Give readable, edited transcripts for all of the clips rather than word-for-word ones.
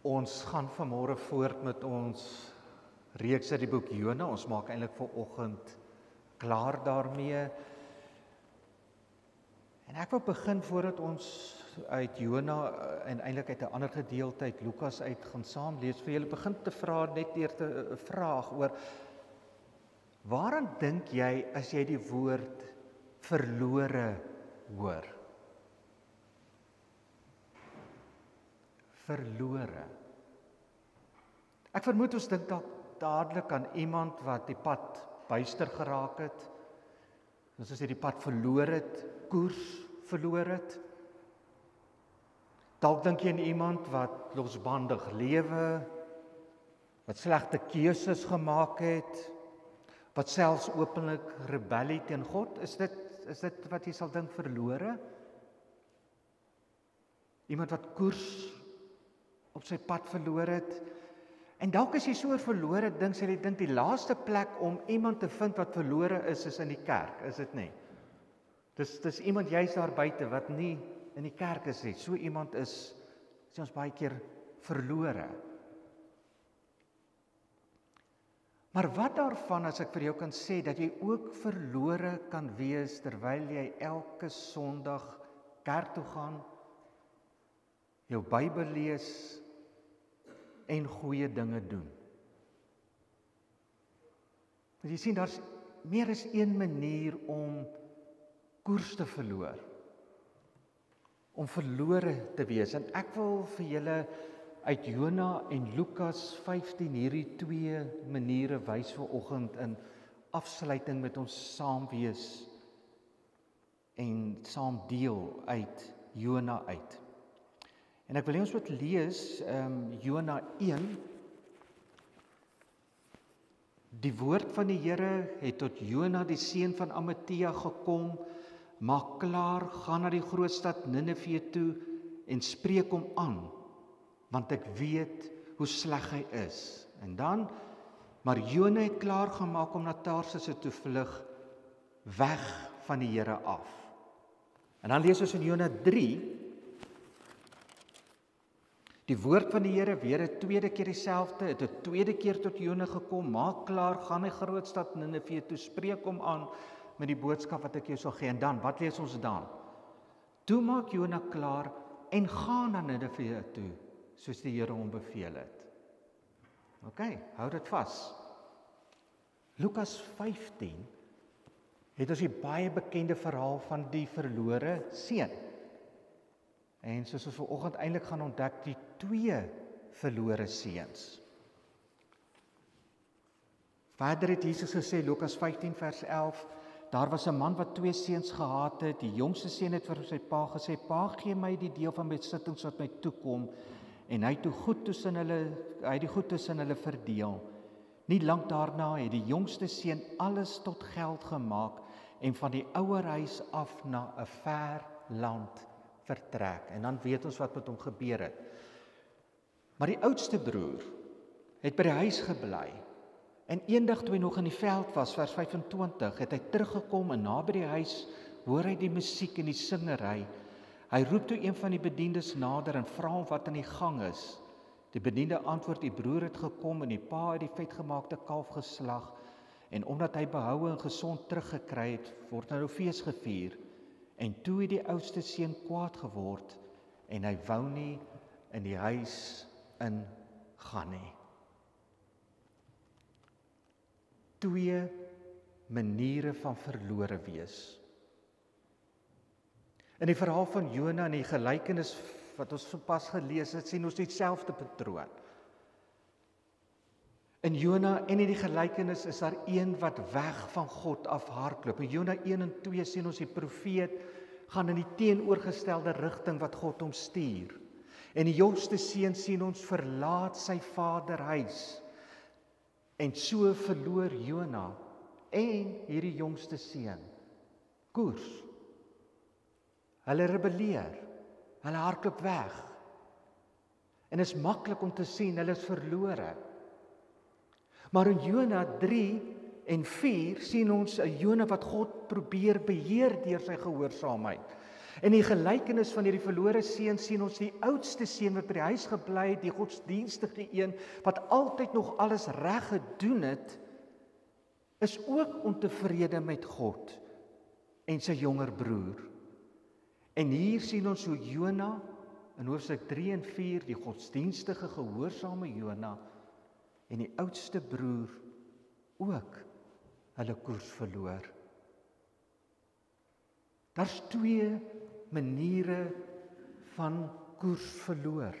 Ons gaan vanmôre voort met ons reeks uit die boek Jona. Ons maak eintlik vanoggend klaar daarmee. En ek wil begin voordat ons uit Jona en eintlik uit 'n ander gedeelte uit Lukas uit gaan saam lees, vir julle begin te vra, net eers 'n vraag oor waaraan dink jy as jy die woord verlore hoor? Verlore. Ek vermoed ons dink dadelik aan iemand wat die pad byster geraak het. Soos as hy die pad verloor het, koers verloor het. Dalk dink jy aan iemand wat losbandig lewe, wat slegte keuses gemaak het, wat selfs openlik rebellie teen God. Is dit wat jy sal dink verlore? Iemand wat koers op sy pad verloor het. En dalk as jy so oor verlore dink, sê jy dink die laaste plek om iemand te vind wat verlore is in die kerk, is dit nie? Dis iemand juist daar buite wat nie in die kerk is nie. So iemand is ons baie keer verlore. Maar wat daarvan as ek vir jou kan sê dat jy ook verlore kan wees terwyl jy elke Sondag kerk toe gaan, jou Bybel lees en goeie dinge doen. Want jy sien, daar's meer as een manier om koers te verloor. Om verlore te wees. En ek wil vir julle uit Jona en Lukas 15 hierdie twee maniere wys vanoggend in afsluiting met ons saam wees en saam deel uit Jona uit. En ek wil hê ons moet lees Jona 1. Die woord van die Here het tot Jona die seun van Amittai gekom: maak klaar, gaan na die groot stad Ninive toe en spreek hom aan, want ek weet hoe sleg hy is. En dan, maar Jona het klaar gemaak om na Tarsis te vlug, weg van die Here af. En dan lees ons in Jona 3, die woord van die Here weer 'n tweede keer dieselfde, het 'n tweede keer tot Jona gekom: maak klaar, gaan na die groot stad Ninive toe, spreek hom aan met die boodskap wat ek jou sal gee. En dan, wat lees ons dan? Toe maak Jona klaar en gaan na Ninive toe, soos die Here hom beveel het. OK, hou dit vas. Lukas 15 het ons die baie bekende verhaal van die verlore seun. En soos ons vanoggend eintlik gaan ontdek, die twee verlore seuns. Verder het Jesus gesê, Lukas 15 vers 11, daar was 'n man wat twee seuns gehad het. Die jongste seun het vir sy pa gesê: pa, gee my die deel van besittings wat my toekom. En hy het die goed tussen hulle verdeel. Nie lank daarna het die jongste seun alles tot geld gemaak en van die ouer huis af na 'n ver land vertrek. En dan weet ons wat met hom gebeur het. Maar die oudste broer het by die huis gebly. En eendag toe hy nog in die veld was, vers 25, het hy teruggekom en naby die huis hoor hy die musiek en die singery. Hy roep toe een van die bediendes nader en vra hom wat aan die gang is. Die bediende antwoord: die broer het gekom en die pa het die vetgemaakte kalf geslag. En omdat hy behoue en gesond teruggekry het, word nou fees gevier. En toe het die oudste seun kwaad geword en hy wou nie in die huis ingaan nie. Twee maniere van verlore wees. In die verhaal van Jona en die gelykenis wat ons sopas gelees het, sien ons dieselfde patroon. In Jona en in die gelykenis is daar een wat weg van God afhardloop. In Jona 1 en 2 sien ons die profeet gaan in die teenoorgestelde rigting wat God hom stuur. En die jongste seun sien ons verlaat sy vaderhuis. En so verloor Jona en hierdie jongste seun koers. Hulle rebelleer, hulle hardloop weg. En is maklik om te sien, hulle is verlore. Maar in Jona 3 en 4 sien ons 'n Jona wat God probeer beheer deur sy gehoorsaamheid. In die gelykenis van hierdie verlore seun sien ons die oudste seun wat by die huis gebly het, die godsdienstige een wat altyd nog alles reg gedoen het, is ook ontevrede met God en sy jonger broer. En hier sien ons hoe Jona in hoofstuk 3 en 4, die godsdienstige gehoorsame Jona en die oudste broer ook hulle koers verloor. Daar's 2 maniere van koers verloor.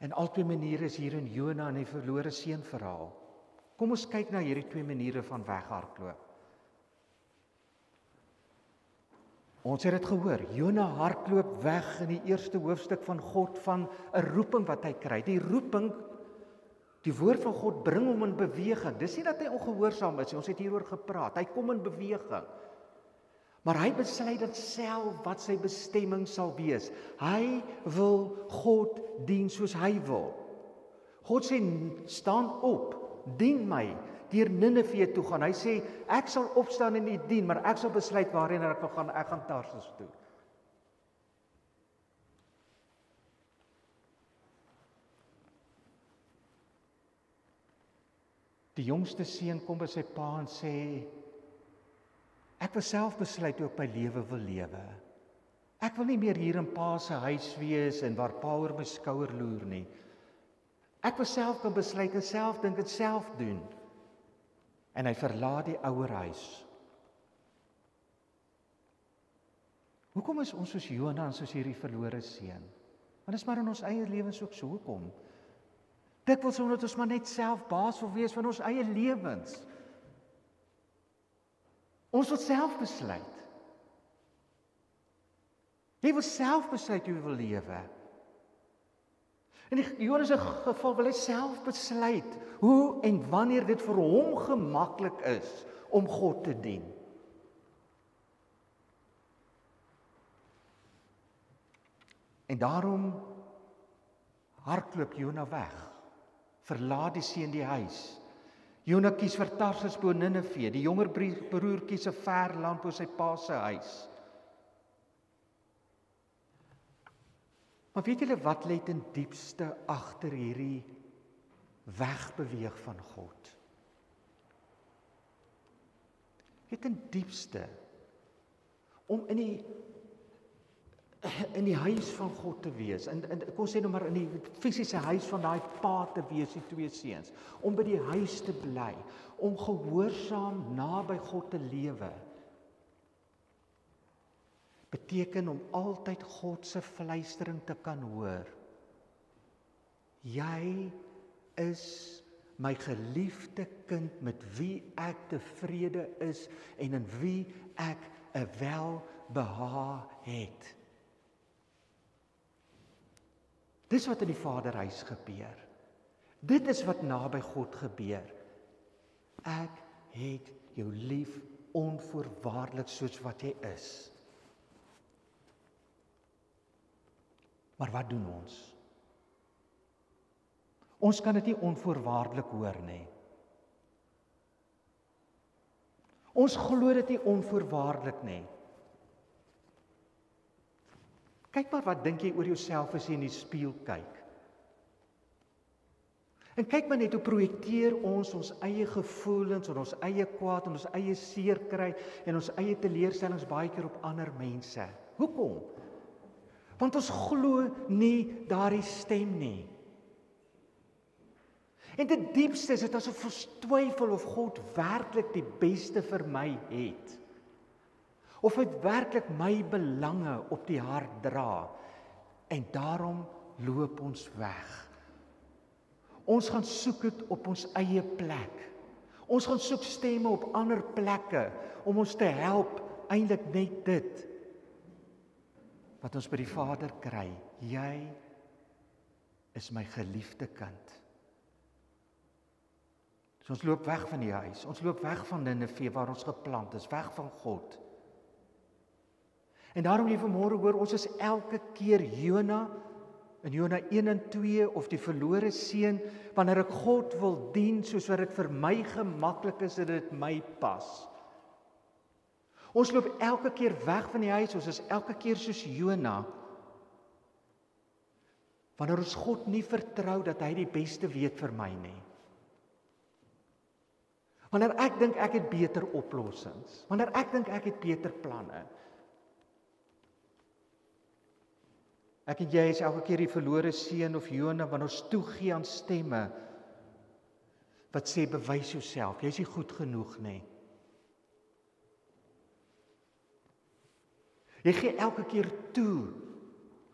En al 2 maniere is hier in Jona en die verlore seun verhaal. Kom ons kyk na hierdie 2 maniere van weghardloop. Ons het dit gehoor, Jona hardloop weg in die eerste hoofstuk van God van 'n roeping wat hy kry. Die roeping, die woord van God bring hom in beweging. Dis nie dat hy ongehoorsaam is, ons het hieroor gepraat. Hy kom in beweging. Maar hy besluit dan self wat sy bestemming sal wees. Hy wil God dien soos hy wil. God sê, staan op, dien my, deur Ninive toe gaan. Hy sê, ek sal opstaan en u dien, maar ek sal besluit waarheen ek wil gaan, ek gaan Tarsus toe. Die jongste seun kom by sy pa en sê, ek wil self besluit hoe ek my lewe wil lewe. Ek wil nie meer hier in pa se huis wees en waar pa oor my skouer loer nie. Ek wil self kan besluit en self dink en self doen. En hy verlaat die ouerhuis. Hoekom is ons soos Jona en soos hierdie verlore seun? Want dit is maar in ons eie lewens ook so. Hoekom? Dikwels omdat ons maar net self baas wil wees van ons eie lewens. Ons wil self besluit. Jy wil self besluit hoe jy wil lewe. In die Jona se geval wil hy self besluit hoe en wanneer dit vir hom gemaklik is om God te dien. En daarom hardloop Jona weg. Verlaat die seun die huis. Jona kies vir Tarsus bo Ninive. Die jonger broer kies 'n ver land bo sy pa se huis. Maar weet julle wat lê ten diepste agter hierdie wegbeweeg van God? Weet ten diepste om in die huis van God te wees. En kom sê nou maar in die fisiese huis van daai pa te wees, die 2 seuns. Om by die huis te bly, om gehoorsaam naby God te lewe. Beteken om altyd God se fluistering te kan hoor. Jy is my geliefde kind met wie ek tevrede is en in wie ek 'n welbehae het. Dis wat in die Vaderhuis gebeur. Dit is wat naby God gebeur. Ek het jou lief onvoorwaardelik soos wat jy is. Maar wat doen ons? Ons kan dit nie onvoorwaardelik hoor nie. Ons glo dit nie onvoorwaardelik nie. Kyk maar wat dink jy oor jouself as jy in die spieël kyk. En kyk maar net hoe projekteer ons eie gevoelens en ons eie kwaad en ons eie seer kry en ons eie teleurstellings baie keer op ander mense. Hoekom? Want ons glo nie daardie stem nie. En dit diepste is dit asof ons twyfel of God werklik die beste vir my het. Of hy werklik my belange op die hart dra. En daarom loop ons weg. Ons gaan soek dit op ons eie plek. Ons gaan soek stemme op ander plekke om ons te help, eintlik net dit wat ons by die Vader kry. Jy is my geliefde kind. So ons loop weg van die huis. Ons loop weg van Ninive waar ons geplant is, weg van God. En daarom jy vanmôre hoor, ons is elke keer Jona, in Jona 1 en 2, of die verlore seun, wanneer ek God wil dien, soos wat dit vir my gemaklik is, en dit my pas. Ons loop elke keer weg van die huis, ons is elke keer soos Jona. Wanneer ons God nie vertrou dat hy die beste weet vir my nie. Wanneer ek dink ek het beter oplossings, wanneer ek dink ek het beter planne. Ek en jy is elke keer die verlore seun of Jona wanneer ons toegee aan stemme wat sê bewys jouself, jy is nie goed genoeg nie. Jy gee elke keer toe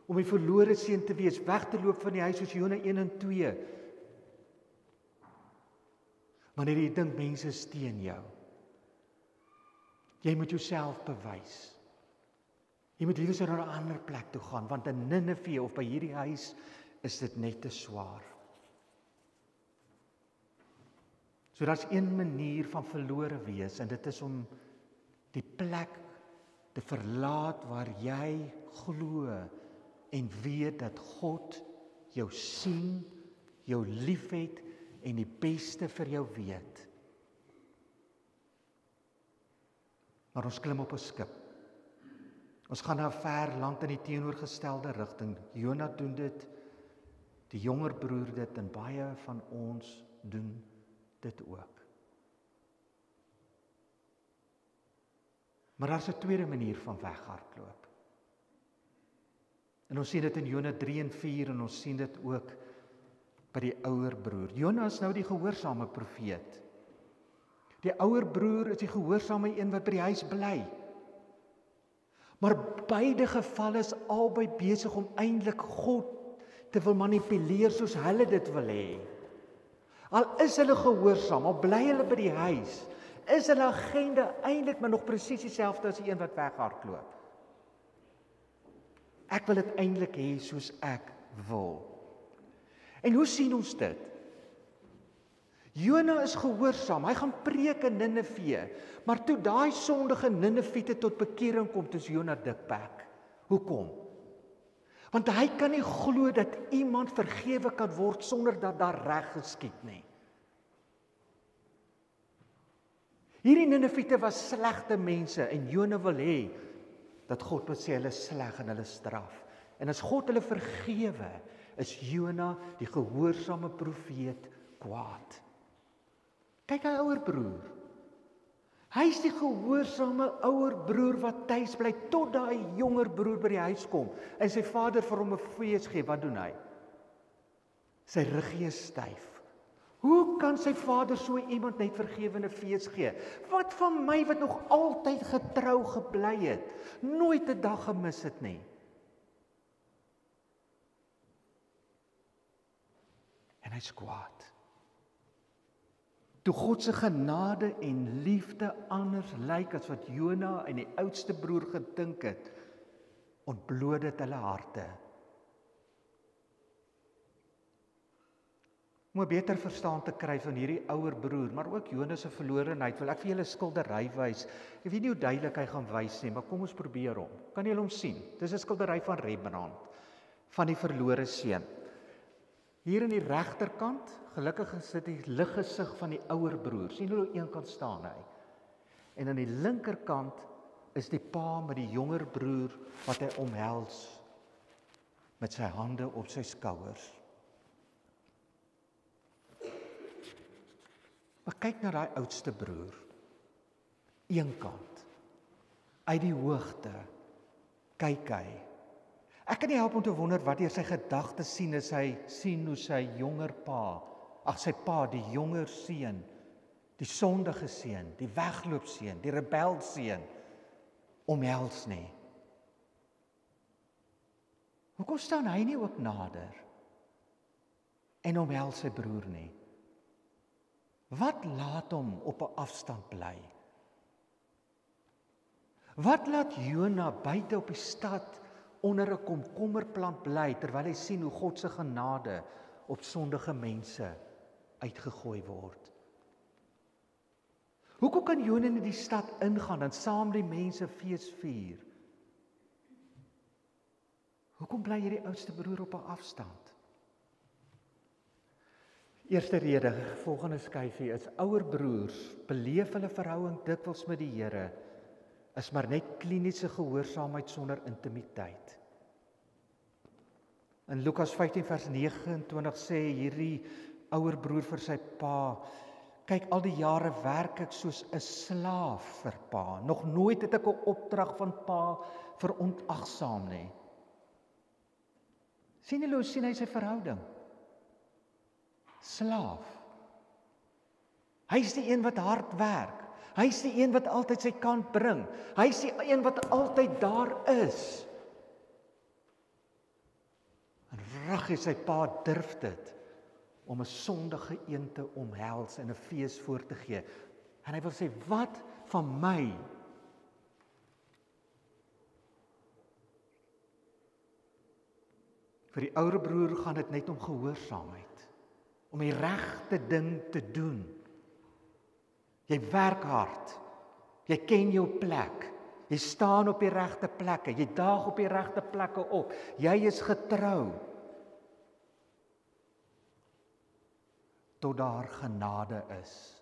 om die verlore seun te wees, weg te loop van die huis soos Jona 1 en 2. Wanneer jy dink mense is teen jou. Jy moet jouself bewys. Jy moet liewer na 'n ander plek toe gaan, want in Ninive of by hierdie huis is dit net te swaar. So daar's een manier van verlore wees, en dit is om die plek te verlaat waar jy glo en weet dat God jou sien, jou liefhet en die beste vir jou weet. Maar ons klim op 'n skip. Ons gaan na 'n ver land in die teenoorgestelde rigting. Jona doen dit, die jonger broer dit, en baie van ons doen dit ook. Maar daar's 'n tweede manier van weghardloop. En ons sien dit in Jona 3 en 4 en ons sien dit ook by die ouer broer. Jona is nou die gehoorsame profeet. Die ouer broer is die gehoorsame een wat by die huis bly. Maar beide gevalle is albei besig om eintlik God te wil manipuleer soos hulle dit wil hê. Al is hulle gehoorsaam, al bly hulle by die huis, is hulle agenda eintlik maar nog presies dieselfde as die een wat weghardloop. Ek wil dit eintlik hê soos ek wil. En hoe sien ons dit? Jona is gehoorsaam, hy gaan preek in Ninive, maar toe daai sondige Ninivite tot bekering kom, toe is Jona dikbek. Hoekom? Want hy kan nie glo dat iemand vergewe kan word sonder dat daar reg geskied nie. Hierdie Ninivite was slegte mense en Jona wil hê dat God moet sê hulle is sleg en hulle straf. En as God hulle vergewe, is Jona, die gehoorsame profeet, kwaad. Kyk hy ouer broer. Hy is die gehoorsame ouer broer wat tuis bly tot daai jonger broer by die huis kom en sy vader vir hom 'n fees gee. Wat doen hy? Sy ruggie is styf. Hoe kan sy vader so iemand net vergewende fees gee? Wat van my wat nog altyd getrou gebly het, nooit 'n dag gemis het nie. En hy's kwaad. Toe God se genade en liefde anders lyk as wat Jona en die oudste broer gedink het, ontbloot dit hulle harte. Om 'n beter verstaan te kry van hierdie ouer broer, maar ook Jona se verlorenheid, wil ek vir julle skildery wys. Ek weet nie hoe duidelik hy gaan wys nie, maar kom ons probeer hom. Kan julle hom sien? Dis 'n skildery van Rembrandt van die verlore seun. Hier aan die regterkant, gelukkig is dit die liggesig van die ouer broer. Sien hoe een kant staan hy. En aan die linkerkant is die pa met die jonger broer wat hy omhels met sy hande op sy skouers. Maar kyk na daai oudste broer. Een kant, uit die hoogte, kyk hy. Ek kan nie help om te wonder wat deur sy gedagtes sien as hy sien hoe sy jonger pa, sy pa, die jonger seun, die sondige seun, die wegloopseun, die rebelseun, omhels nie. Hoekom staan hy nie ook nader en omhels sy broer nie? Wat laat hom op 'n afstand bly? Wat laat Jona buite op die stad onder 'n komkommerplant bly terwyl hy sien hoe God se genade op sondige mense uitgegooi word? Hoekom kan Jona in die stad ingaan en saam die mense fees vier? Hoekom bly hierdie oudste broer op 'n afstand? Eerste rede, volgende skyfie, is ouer broers beleef hulle verhouding dikwels met die Here is maar net kliniese gehoorsaamheid sonder intimiteit. In Lukas 15 vers 29 sê hierdie ouer broer vir sy pa, kyk, al die jare werk ek soos 'n slaaf vir pa. Nog nooit het ek 'n opdrag van pa verontagsaam nie. Sien julle hoe sien hy sy verhouding? Slaaf. Hy's die een wat hard werk. Hy's die een wat altyd sy kant bring. Hy's die een wat altyd daar is. En reg sy pa durf dit om 'n sondige een te omhels en 'n fees voor te gee. En hy wil sê, wat van my? Vir die ouer broer gaan dit net om gehoorsaamheid, om die regte ding te doen. Jy werk hard, jy ken jou plek, jy staan op die regte plekke, jy daag op die regte plekke op, jy is getrou. Tot daar genade is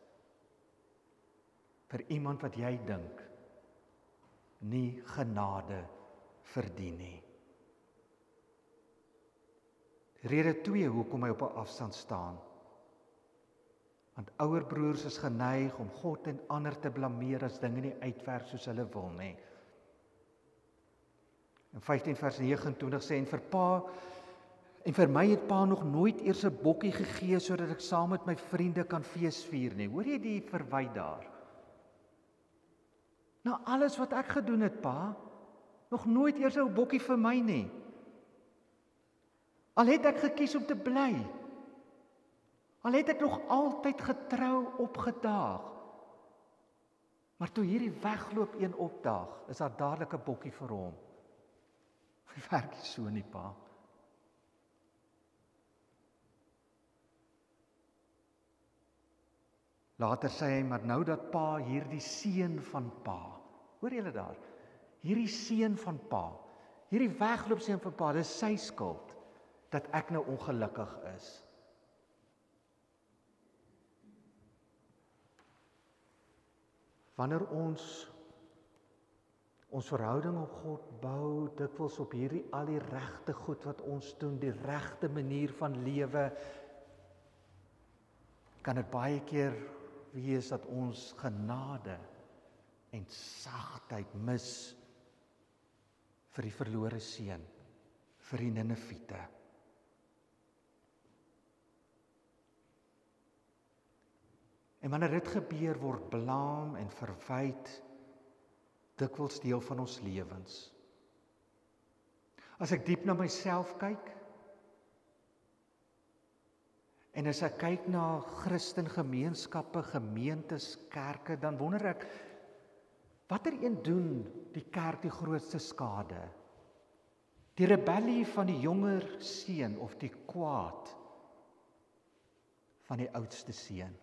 vir iemand wat jy dink nie genade verdien nie. Rede 2 hoekom hy op 'n afstand staan. Want ouer broers is geneig om God en ander te blameer as dinge nie uitwerk soos hulle wil nie. In 15 vers 29 sê, en vir my het pa nog nooit eers 'n bokkie gegee sodat ek saam met my vriende kan feesvier nie. Hoor jy die verwyd daar? Nou alles wat ek gedoen het, pa, nog nooit eers 'n bokkie vir my nie. Al het ek gekies om te bly. Al het ek nog altyd getrou opgedaag. Maar toe hierdie wegloop een opdaag, is daar dadelik 'n bokkie vir hom. Hy werk nie so nie, pa. Later sê hy, maar nou dat pa hierdie seun van pa, hoor julle daar? Hierdie seun van pa, hierdie wegloop seun van pa, dis sy skuld dat ek nou ongelukkig is. Wanneer ons verhouding op God bou, dikwels op hierdie al die regte goed wat ons doen, die regte manier van lewe, kan dit baie keer wees dat ons genade en sagtheid mis vir die verlore seun, vir die Nineviete. En wanneer dit gebeur, word blaam en verwyd dikwels deel van ons lewens. As ek diep na myself kyk, en as ek kyk na Christengemeenskappe, gemeentes, kerke, dan wonder ek, watter een doen die kerk die grootste skade? Die rebellie van die jonger seun of die kwaad van die oudste seun?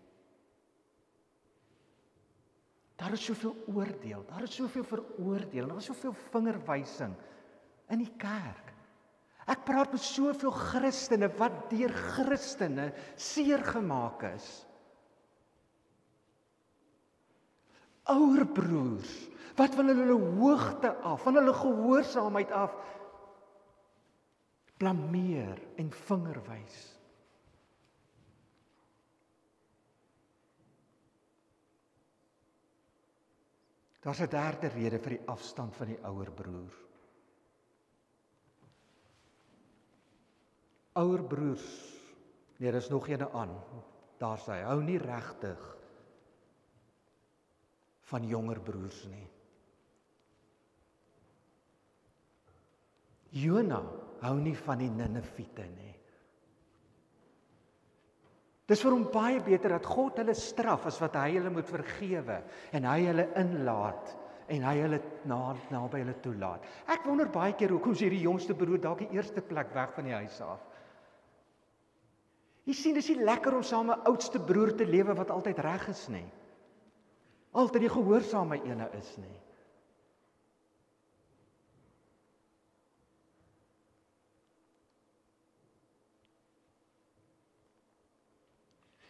Daar is soveel oordeel, daar is soveel veroordeel, daar is soveel vingerwysing in die kerk. Ek praat met soveel Christene wat deur Christene seer gemaak is. Ouer broers, wat van hulle hoogte af, van hulle gehoorsaamheid af, blameer en vingerwys. Daar's 'n derde rede vir die afstand van die ouer broer. Ouer broers, nee, dis nog eene aan, daar sê hy, hou nie regtig van jonger broers nie. Jona hou nie van die Nineviete nie. Dis vir hom baie beter dat God hulle straf as wat hy hulle moet vergewe en hy hulle inlaat en hy hulle naby hulle toelaat. Ek wonder baie keer hoekom is hierdie jongste broer dalk die eerste plek weg van die huis af. Jy sien, dis nie lekker om saam met 'n oudste broer te lewe wat altyd reg is nie. Altyd die gehoorsame ene is nie.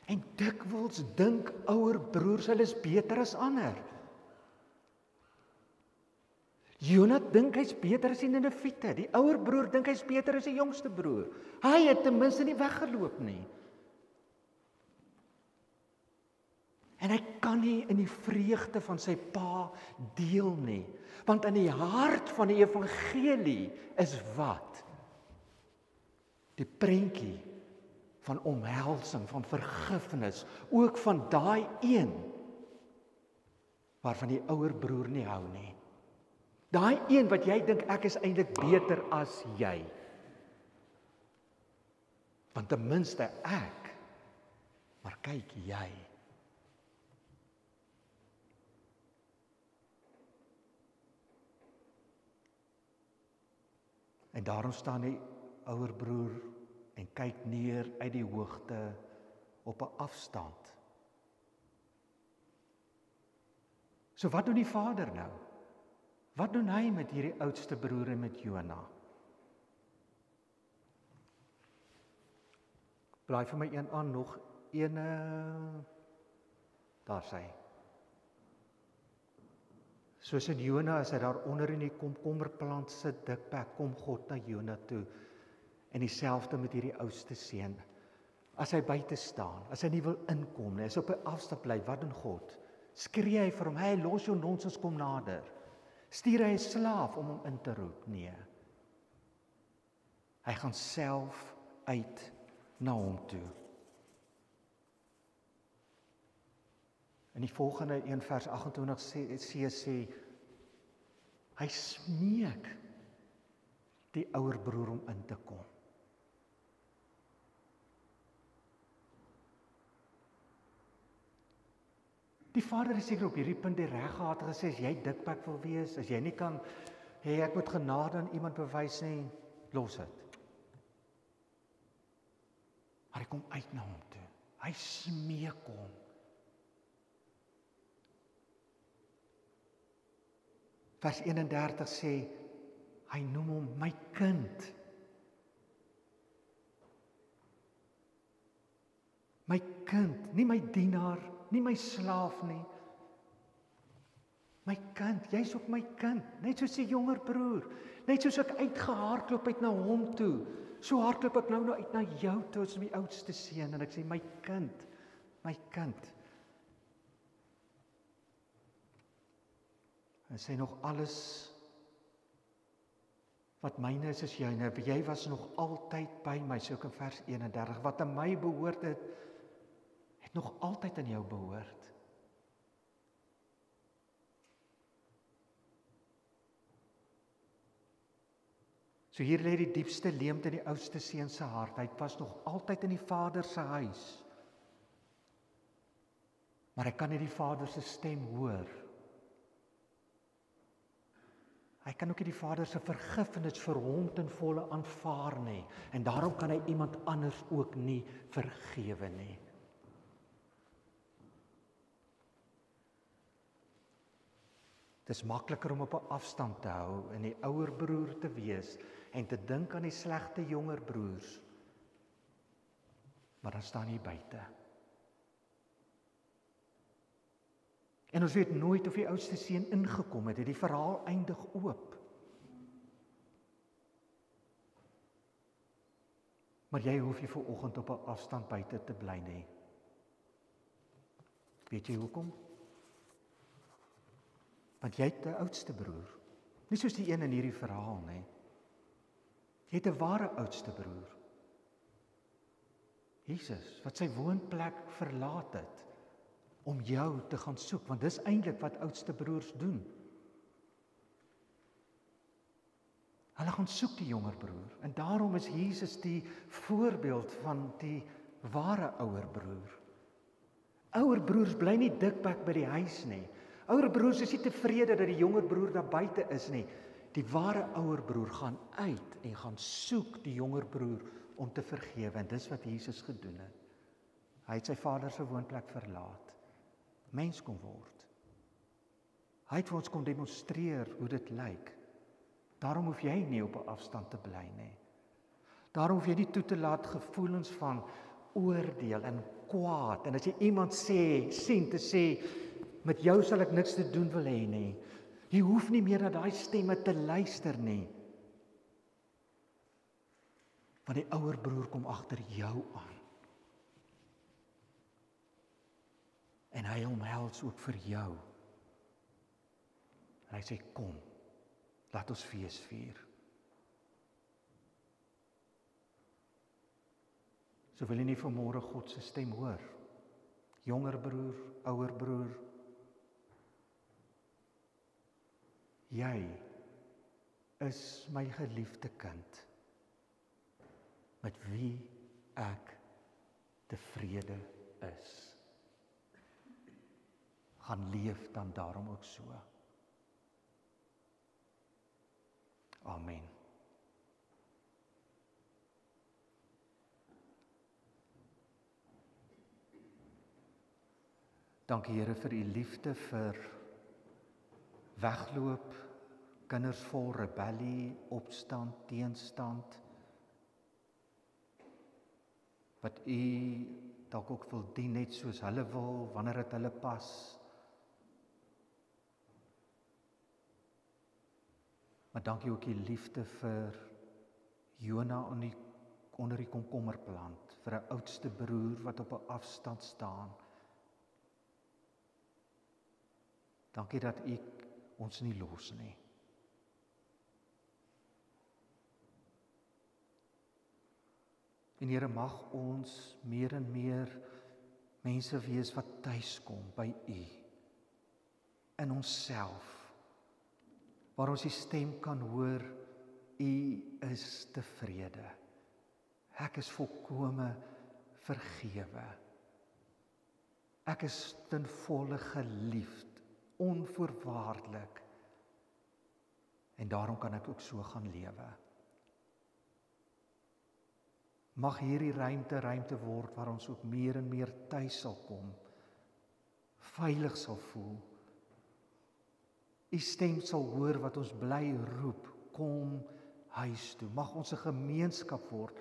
En dikwels dink ouer broers hulle is beter as ander. Jona dink hy's beter as die Ninewiete. Die ouer broer dink hy's beter as die jongste broer. Hy het ten minste nie weggeloop nie. En hy kan nie in die vreugde van sy pa deel nie. Want in die hart van die evangelie is wat? Die prentjie van omhelsing, van vergifnis, ook van daai een waarvan die ouer broer nie hou nie. Daai een wat jy dink ek is eintlik beter as jy. Want ten minste ek, maar kyk jy. En daarom staan die ouer broer en kyk neer uit die hoogte op 'n afstand. So wat doen die vader nou? Wat doen hy met hierdie oudste broer en met Jona? Blaai vir my een aan, nog ene. Daar sy. Soos in Jona, as hy daar onder in die komkommerplant sit, dikbek, kom God na Jona toe. En dieselfde met hierdie oudste seun. As hy buite staan, as hy nie wil inkom nie, as hy op 'n afstand bly, wat doen God? Skree hy vir hom, hey, los jou nonsens, kom nader. Stuur hy 'n slaaf om hom in te roep? Nee. Hy gaan self uit na hom toe. In die volgende 1 vers 28 sê hy smeek die ouer broer om in te kom. Die vader het seker op hierdie punt die reg gehad gesê, as jy dikbek wil wees, as jy nie kan hê ek moet genade aan iemand bewys nie, los dit. Maar hy kom uit na hom toe. Hy smeek hom. Vers 31 sê, hy noem hom my kind. My kind, nie my dienaar, nie my slaaf nie. My kind, jy's ook my kind, net soos die jonger broer. Net soos ek uitgehardloop uit na hom toe, so hardloop ek nou uit na jou toe as my oudste seun en ek sê my kind, my kind. En sê nog alles wat myne is joune, jy was nog altyd by my, so ook in vers 31, wat aan my behoort het nog altyd aan jou behoort. So hier lê die diepste leemte in die oudste seun se hart. Hy was nog altyd in die Vader se huis. Maar hy kan nie die Vader se stem hoor. Hy kan ook nie die Vader se vergifnis vir hom ten volle aanvaar nie. En daarom kan hy iemand anders ook nie vergewe nie. Dit is makliker om op 'n afstand te hou en die ouer broer te wees en te dink aan die slegte jonger broers. Maar dan staan jy buite. En ons weet nooit of die oudste seun ingekom het. Die verhaal eindig oop. Maar jy hoef nie vir oggend op 'n afstand buite te bly nie. Weet jy hoekom? Want jy het 'n oudste broer. Nie soos die een in hierdie verhaal nie. Jy het 'n ware oudste broer. Jesus, wat sy woonplek verlaat het om jou te gaan soek, want dis eintlik wat oudste broers doen. Hulle gaan soek die jonger broer en daarom is Jesus die voorbeeld van die ware ouer broer. Ouer broers bly nie dikbek by die huis nie. Ouer broers is nie tevrede dat die jonger broer daar buite is nie. Die ware ouer broer gaan uit en gaan soek die jonger broer om te vergewe en dis wat Jesus gedoen het. Hy het sy Vader se woonplek verlaat. Mens kom word. Hy het vir ons kom demonstreer hoe dit lyk. Daarom hoef jy nie op 'n afstand te bly nie. Daarom hoef jy nie toe te laat gevoelens van oordeel en kwaad en as jy iemand sê, te sê met jou sal ek niks te doen wil hê nie. Jy hoef nie meer na daai stemme te luister nie. Want die ouer broer kom agter jou aan. En hy omhels ook vir jou. En hy sê, kom, laat ons fees vier. So wil jy nie vanmôre God se stem hoor? Jonger broer, ouer broer, jy is my geliefde kind, met wie ek tevrede is. Gaan leef dan daarom ook so. Amen. Dankie Here vir u liefde, vir wegloop, kinders vol rebellie, opstand, teenstand, wat u dalk ook wil dien net soos hulle wil, wanneer dit hulle pas. Maar dankie ook u liefde vir Jona onder die komkommerplant, vir 'n oudste broer wat op 'n afstand staan. Dankie dat u ons nie los nie. En Here, mag ons meer en meer mense wees wat tuis kom by u, in onsself, waar ons die stem kan hoor, u is tevrede. Ek is volkome vergewe. Ek is ten volle geliefd, onvoorwaardelik. En daarom kan ek ook so gaan lewe. Mag hierdie ruimte word waar ons ook meer en meer tuis sal kom, veilig sal voel. U stem sal hoor wat ons bly roep, kom huis toe. Mag ons 'n gemeenskap word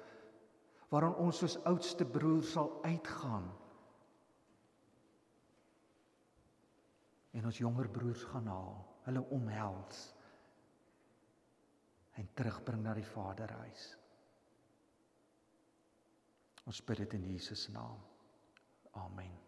waarin ons soos oudste broer sal uitgaan en ons jonger broers gaan haal, hulle omhels en terugbring na die Vaderhuis. Ons bid dit in Jesus naam. Amen.